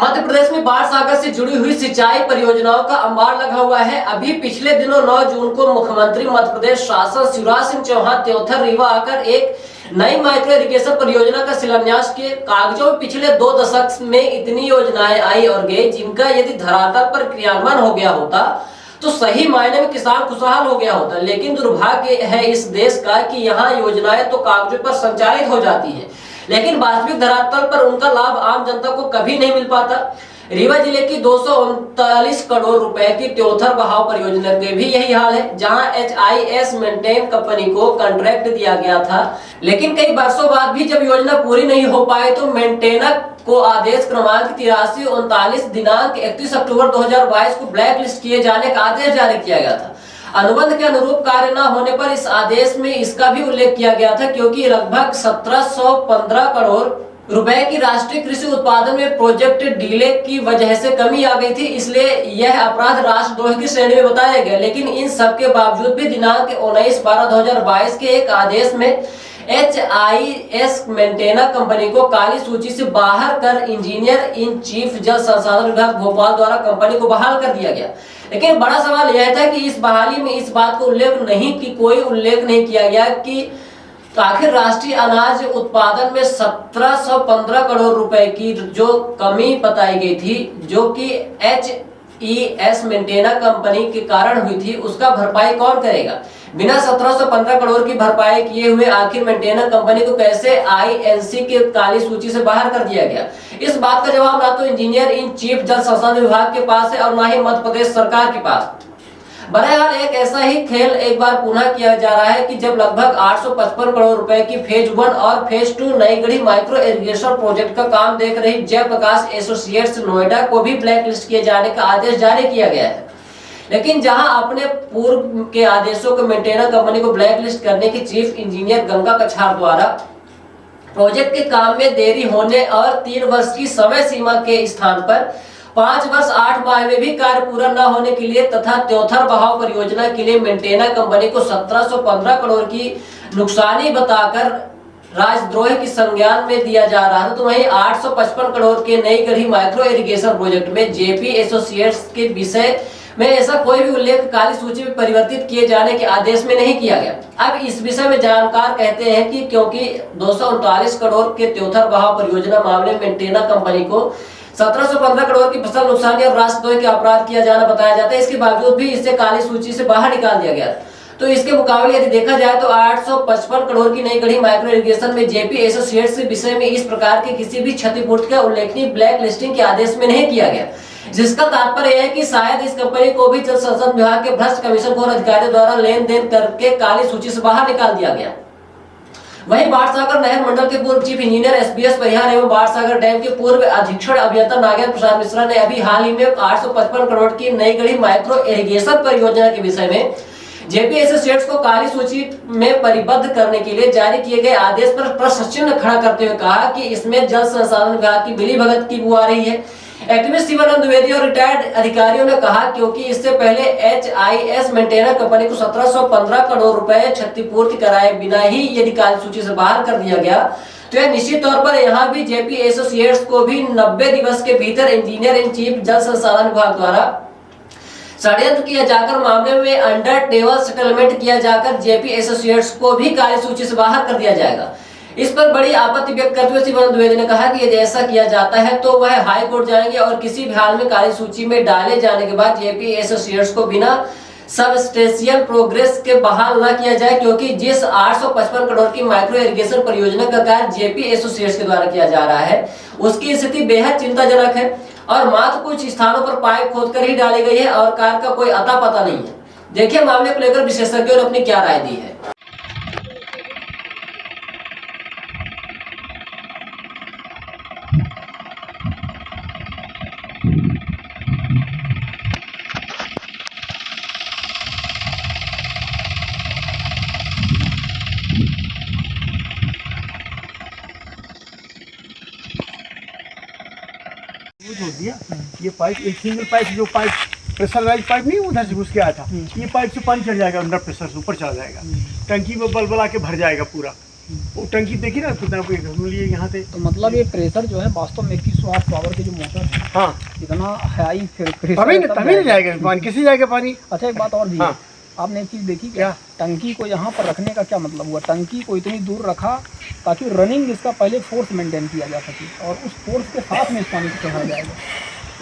मध्य प्रदेश में बाढ़ सागर से जुड़ी हुई सिंचाई परियोजनाओं का अंबार लगा हुआ है। अभी पिछले दिनों 9 जून को मुख्यमंत्री मध्य प्रदेश शासन शिवराज सिंह चौहान त्योथर रीवा आकर एक नई माइक्रो इरिगेशन परियोजना का शिलान्यास किए। कागजों में पिछले 2 दशक में इतनी योजनाएं आई और गई जिनका यदि धरातल पर क्रियान्वयन हो गया होता तो सही मायने में किसान खुशहाल हो गया होता। लेकिन दुर्भाग्य है इस देश का कि यहाँ योजनाएं तो कागजों पर संचालित हो जाती है, लेकिन वास्तविक धरातल पर उनका लाभ आम जनता को कभी नहीं मिल पाता। रीवा जिले की 239 करोड़ रुपए की त्योथर बहाव परियोजना के भी यही हाल है, जहां HIS मेंटेन कंपनी को कॉन्ट्रैक्ट दिया गया था, लेकिन कई वर्षों बाद भी जब योजना पूरी नहीं हो पाई तो मेंटेनर को आदेश क्रमांक 8339 दिनांक 31 अक्टूबर 2022 को ब्लैक लिस्ट किए जाने का आदेश जारी किया गया था। अनुबंध के अनुरूप कार्य न होने पर इस आदेश में इसका भी उल्लेख किया गया था, क्योंकि लगभग 1715 करोड़ रुपए की राष्ट्रीय कृषि उत्पादन में प्रोजेक्ट डिले की वजह से कमी आ गई थी, इसलिए यह अपराध राष्ट्रद्रोह की श्रेणी में बताया गया। लेकिन इन सब के बावजूद भी दिनांक 19/12/2022 के एक आदेश में HIS मेंटेनर कंपनी को काली सूची से बाहर कर इंजीनियर इन चीफ जल संसाधन विभाग भोपाल द्वारा कंपनी को बहाल कर दिया गया। लेकिन बड़ा सवाल यह था कि इस बहाली में इस बात को कोई उल्लेख नहीं किया गया कि आखिर राष्ट्रीय अनाज उत्पादन में 1715 करोड़ रुपए की जो कमी बताई गई थी, जो कि HIS मेंटेनर कंपनी के कारण हुई थी, उसका भरपाई कौन करेगा? बिना 1715 करोड़ की भरपाई किए हुए आखिर मेंटेनर कंपनी को कैसे INC के काली सूची से बाहर कर दिया गया? इस बात का जवाब ना तो इंजीनियर इन चीफ जल संसाधन विभाग के पास है और ना ही मध्य प्रदेश सरकार के पास। बहरहाल एक ऐसा ही खेल एक बार पुनः किया जा रहा है कि जब लगभग 855 करोड़ रुपए की फेज 1 और फेज 2 नई गढ़ी माइक्रो इरिगेशन प्रोजेक्ट का काम देख रही जयप्रकाश एसोसिएट्स नोएडा को भी ब्लैक लिस्ट किए जाने का आदेश जारी किया गया है। लेकिन जहां अपने पूर्व के आदेशों को मेंटेनर कंपनी को ब्लैक लिस्ट करने की चीफ इंजीनियर गंगा कछार द्वारा प्रोजेक्ट के काम में देरी होने और 3 वर्ष की समय सीमा के स्थान पर 5 वर्ष 8 माह में भी कार्य पूरा न होने के लिए तथा त्योथर बहाव परियोजना के लिए मेंटेनर कंपनी को 1715 करोड़ की नुकसानी बताकर राजद्रोह की संज्ञान में दिया जा रहा था, तो वहीं 855 करोड़ के नई गढ़ी माइक्रो इरिगेशन प्रोजेक्ट में JP एसोसिएट्स के विषय में ऐसा कोई भी उल्लेख काली सूची में परिवर्तित किए जाने के आदेश में नहीं किया गया। अब इस विषय में जानकार कहते हैं कि क्योंकि 239 करोड़ के त्योथर बहाव परियोजना मामले में मेंटेनर कंपनी को 1715 करोड़ की फसल नुकसानी और राष्ट्रद्रोह के अपराध किया जाना बताया जाता है, इसके बावजूद भी इसे काली सूची से बाहर निकाल दिया गया। तो इसके मुकाबले यदि देखा जाए तो 855 करोड़ की नई गढ़ी माइक्रो इरिगेशन में JP एसोसिएट्स के विषय में इस प्रकार के किसी भी क्षतिपूर्ति का उल्लेखनीय ब्लैक लिस्टिंग के आदेश में नहीं किया गया, जिसका तात्पर्य है कि शायद इस कंपनी को भी जल संसाधन विभाग के भ्रष्ट कमीशन अधिकारियों द्वारा लेन देन करके काली सूची से बाहर निकाल दिया गया। वहीं बाढ़सागर नहर मंडल के पूर्व चीफ इंजीनियर SBS परिहार एवं बाढ़सागर डैम के पूर्व अधीक्षण अभियंता नागेंद्र प्रसाद मिश्रा ने अभी हाल ही में 855 करोड़ की नई गढ़ी माइक्रो इरिगेशन परियोजना के विषय में JP एसोसिएट्स को काली सूची में परिबद्ध करने के लिए जारी किए गए आदेश पर प्रश्न चिन्ह खड़ा करते हुए कहा कि इसमें जल संसाधन विभाग की मिलीभगत की बू आ रही है। एक्टिविस्ट शिवानंद द्विवेदी और रिटायर्ड अधिकारियों ने कहा क्योंकि इससे पहले HIS मेंटेनर कंपनी को 1715 करोड़ रुपए क्षतिपूर्ति कराए बिना ही यदि काली सूची से बाहर कर दिया गया तो यह निश्चित तौर पर यहाँ भी JP एसोसिएट्स को भी 90 दिवस के भीतर इंजीनियर इन चीफ जल संसाधन विभाग द्वारा षड्यंत्र किया जाकर मामले में अंडर टेबल सेटलमेंट किया जाकर JP एसोसिएट्स को भी काली सूची से बाहर कर दिया जाएगा। इस पर बड़ी आपत्ति व्यक्त करते हुए शिवानंद द्विवेदी ने कहा कि यदि ऐसा किया जाता है तो वह हाई कोर्ट जाएंगे और किसी भी हाल में काली सूची में डाले जाने के बाद JP एसोसिएट्स को बिना सबस्टेंशियल प्रोग्रेस के बहाल न किया जाए, क्योंकि जिस 855 करोड़ की माइक्रो इरिगेशन परियोजना का कार्य JP एसोसिएट्स के द्वारा किया जा रहा है उसकी स्थिति बेहद चिंताजनक है और मात्र कुछ स्थानों पर पाइप खोदकर ही डाली गई है और कार्य का कोई अता पता नहीं है। देखिए मामले को लेकर विशेषज्ञों ने अपनी क्या राय दी है। हो दिया ये पाइप एक सिंगल पाइप जो पाइप प्रेशराइज पाइप नहीं उधर से घुस के आया था, ये पाइप से पानी चढ़ जाएगा अंडर प्रेशर से ऊपर चला जाएगा, टंकी में बल बला के भर जाएगा पूरा। वो टंकी देखी ना कितना घूम लिए यहाँ से। तो मतलब ये प्रेशर जो है वास्तव में 2100 पावर के जो मोटर है, हाँ इतना हाई प्रेशर तभी नहीं जाएगा पानी, किसी जाएगा पानी। अच्छा एक बात और भी है, हाँ। आपने एक चीज़ देखी क्या, टंकी को यहाँ पर रखने का क्या मतलब हुआ, टंकी को इतनी दूर रखा ताकि रनिंग इसका पहले फोर्स मेंटेन किया जा सके और उस फोर्स के साथ में इस पानी को चढ़ाया जाएगा।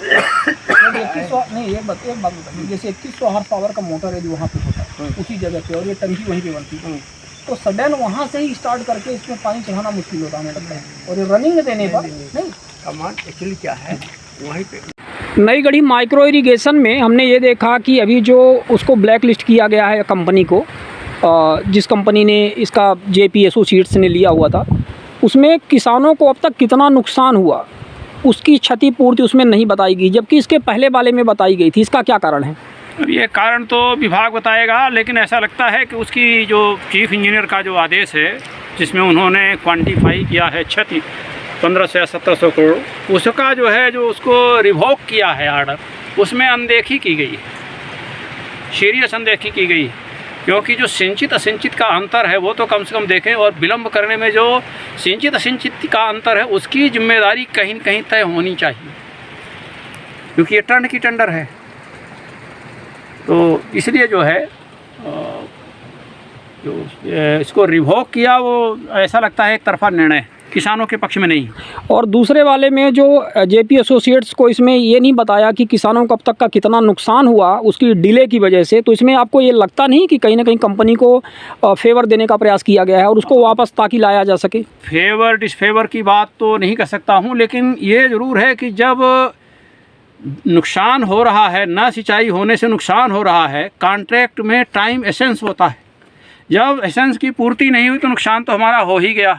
2100 नहीं, एक बात बताइए, जैसे 2100 हार्स पावर का मोटर है जो वहाँ पे होता है उसी जगह पे, और ये टंकी वहीं पे बनती है, तो सडन वहाँ से ही स्टार्ट करके इसमें पानी चढ़ाना मुश्किल होता है हमें लगता है, और ये रनिंग देने पर नहीं। कमांड एक्चुअली क्या है वहीं पे। नई गढ़ी माइक्रो इरिगेशन में हमने ये देखा कि अभी जो उसको ब्लैक लिस्ट किया गया है कंपनी को, जिस कंपनी ने इसका जेपी एसोसिएट्स ने लिया हुआ था, उसमें किसानों को अब तक कितना नुकसान हुआ उसकी क्षतिपूर्ति उसमें नहीं बताई गई, जबकि इसके पहले वाले में बताई गई थी। इसका क्या कारण है? ये कारण तो विभाग बताएगा, लेकिन ऐसा लगता है कि उसकी जो चीफ इंजीनियर का जो आदेश है जिसमें उन्होंने क्वांटिफाई किया है क्षति 1500 या 1700 करोड़, उसका जो है जो उसको रिवोक किया है आर्डर, उसमें अनदेखी की गई है, सीरियस अनदेखी की गई, क्योंकि जो सिंचित असिंचित का अंतर है वो तो कम से कम देखें, और विलम्ब करने में जो सिंचित असिंचित का अंतर है उसकी जिम्मेदारी कहीं न कहीं तय होनी चाहिए, क्योंकि ये टंड की टेंडर है। तो इसलिए जो है जो इसको रिवोक किया वो ऐसा लगता है एक तरफा निर्णय, किसानों के पक्ष में नहीं। और दूसरे वाले में जो जेपी एसोसिएट्स को इसमें ये नहीं बताया कि किसानों को अब तक का कितना नुकसान हुआ उसकी डिले की वजह से, तो इसमें आपको ये लगता नहीं कि कहीं ना कहीं कंपनी को फेवर देने का प्रयास किया गया है और उसको वापस ताकि लाया जा सके? फेवर डिसफेवर की बात तो नहीं कर सकता हूँ, लेकिन ये ज़रूर है कि जब नुकसान हो रहा है, ना सिंचाई होने से नुकसान हो रहा है, कॉन्ट्रैक्ट में टाइम एसेंस होता है, जब एसेंस की पूर्ति नहीं हुई तो नुकसान तो हमारा हो ही गया,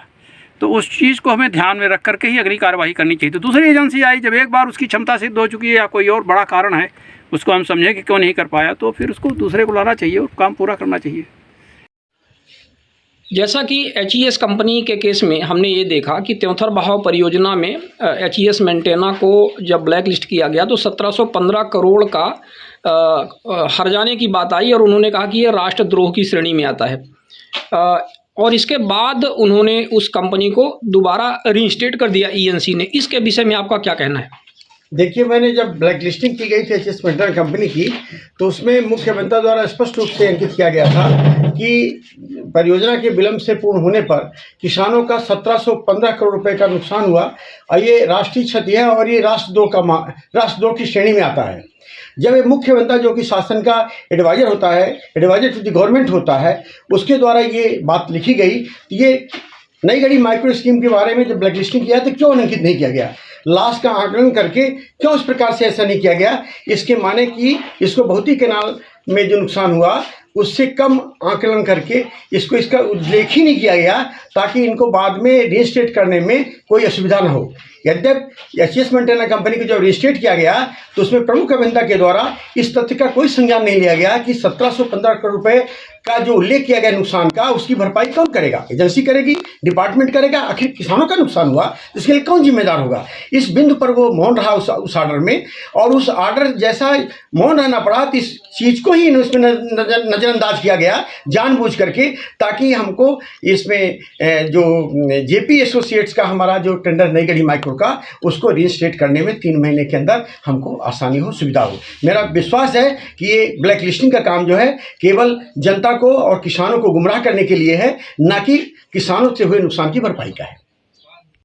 तो उस चीज़ को हमें ध्यान में रख करके ही अगली कार्रवाई करनी चाहिए। तो दूसरी एजेंसी आई, जब एक बार उसकी क्षमता सिद्ध हो चुकी है या कोई और बड़ा कारण है उसको हम समझें कि क्यों नहीं कर पाया, तो फिर उसको दूसरे को लाना चाहिए और काम पूरा करना चाहिए। जैसा कि HES कंपनी के केस में हमने ये देखा कि त्योंथर बहाव परियोजना में HES मेंटेना को जब ब्लैक लिस्ट किया गया तो 1715 करोड़ का हर्जाने की बात आई और उन्होंने कहा कि ये राष्ट्रद्रोह की श्रेणी में आता है, और इसके बाद उन्होंने उस कंपनी को दोबारा रीइंस्टेट कर दिया ENC ने। इसके विषय में आपका क्या कहना है? देखिए, मैंने जब ब्लैक लिस्टिंग की गई थी HES मेंटेना कंपनी की, तो उसमें मुख्यमंत्री द्वारा स्पष्ट रूप से अंकित किया गया था कि परियोजना के विलंब से पूर्ण होने पर किसानों का 1715 करोड़ रुपए का नुकसान हुआ और ये राष्ट्रीय क्षति है और ये राष्ट्रद्रोह की श्रेणी में आता है। जब ये मुख्यमंत्री जो कि शासन का एडवाइजर होता है, एडवाइजर टू द गवर्नमेंट होता है, उसके द्वारा ये बात लिखी गई, ये नई गढ़ी माइक्रो स्कीम के बारे में जब ब्लैक लिस्टिंग किया तो क्यों अंकित नहीं किया गया, लाश का आकलन करके क्यों इस प्रकार से ऐसा नहीं किया गया? इसके माने कि इसको भौतिक कैनाल में जो नुकसान हुआ उससे कम आकलन करके इसको इसका उल्लेख ही नहीं किया गया ताकि इनको बाद में रीइंस्टेट करने में कोई असुविधा न हो। यद्यपि HES मेंटेना कंपनी को जब रीइंस्टेट किया गया तो उसमें प्रमुख अभियंता के द्वारा इस तथ्य का कोई संज्ञान नहीं लिया गया कि 1715 करोड़ रुपए का जो उल्लेख किया गया नुकसान का, उसकी भरपाई कौन करेगा? एजेंसी करेगी, डिपार्टमेंट करेगा? आखिर किसानों का नुकसान हुआ, इसके लिए कौन जिम्मेदार होगा? इस बिंदु पर वो मौन रहा उस आर्डर में, और उस आर्डर जैसा मौन रहना पड़ा तो इस चीज़ को ही इसमें नज़रअंदाज किया गया जानबूझ करके, ताकि हमको इसमें जो जेपी एसोसिएट्स का हमारा जो टेंडर नई गढ़ी माइक्रो का, उसको रीइंस्टेट करने में 3 महीने के अंदर हमको आसानी हो, सुविधा हो। मेरा विश्वास है कि ये ब्लैक लिस्टिंग का काम जो है केवल जनता को और किसानों को गुमराह करने के लिए है, ना कि किसानों से हुए नुकसान की भरपाई का है।